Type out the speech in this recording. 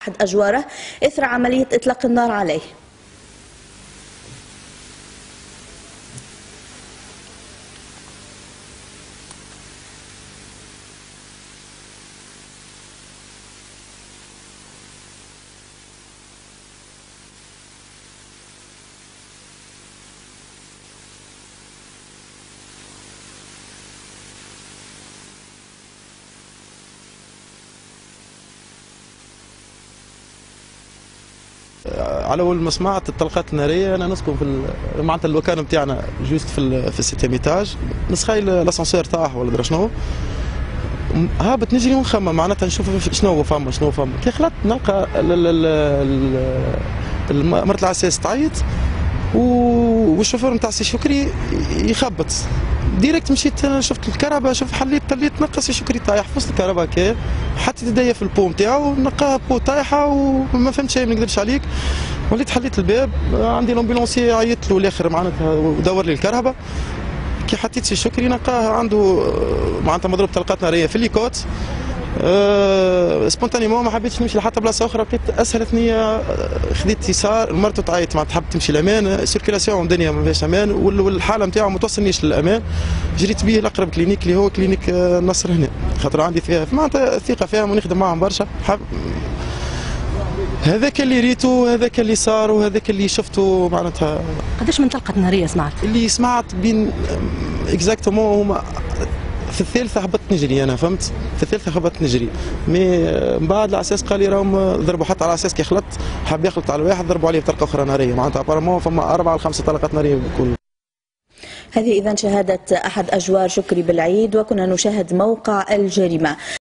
أحد أجواره إثر عملية إطلاق النار عليه. على اول ما سمعت الطلقات الناريه انا نسكن في معناتها الوكاله نتاعنا جوست في السيتيم ايتاج، نسخايل الاسانسير طاح ولا درا شنو، هابط نجري ونخمم معناتها نشوف شنو فما كي خلطت نلقى مرت العساس تعيط والشوفور نتاع سي شكري يخبط ديريكت. مشيت شفت الكهرباء، شوف حليت طليت نلقى سي شكري طايح في وسط الكهرباء هكا، حطيت يديا في البو نتاعو نلقاها بو طايحه وما فهمت شيء، ما نكذبش عليك. وليت حليت الباب، عندي لومبيلونسي عيطت له الاخر معناتها ودور لي الكهرباء. كي حطيت سي شكري نلقاه عنده معناتها مضروب طلقات ناريه في الليكوت. سبونتانيمون ما حبيتش نمشي لحتى بلاصه اخرى، لقيت اسهل ثنيه خديت يسار، مرته تعيط معناتها تحب تمشي الامان، سيركيلاسيون الدنيا ما فيهاش امان والحاله نتاعو ما توصلنيش للامان. جريت بيه لاقرب كلينيك اللي هو كلينيك النصر هنا، خاطر عندي فيها معناتها ثقه فيهم ونخدم معهم برشا. هذاك اللي ريته، هذاك اللي صار، وهذاك اللي شفته معناتها. قداش من طلقه ناريه سمعت؟ اللي سمعت بين اكزاكتومون هما في الثالثة هبطت نجري، أنا فهمت؟ في الثالثة هبطت نجري، مي من بعد العساس قال لي راهم ضربوا حتى على العساس كي خلط، حاب يخلط على الواحد ضربوا عليه بطلقة أخرى نارية، معناتها أبارمون فما 4 أو 5 طلقات نارية بكل. هذه إذن شهادة أحد أجوار شكري بالعيد، وكنا نشاهد موقع الجريمة.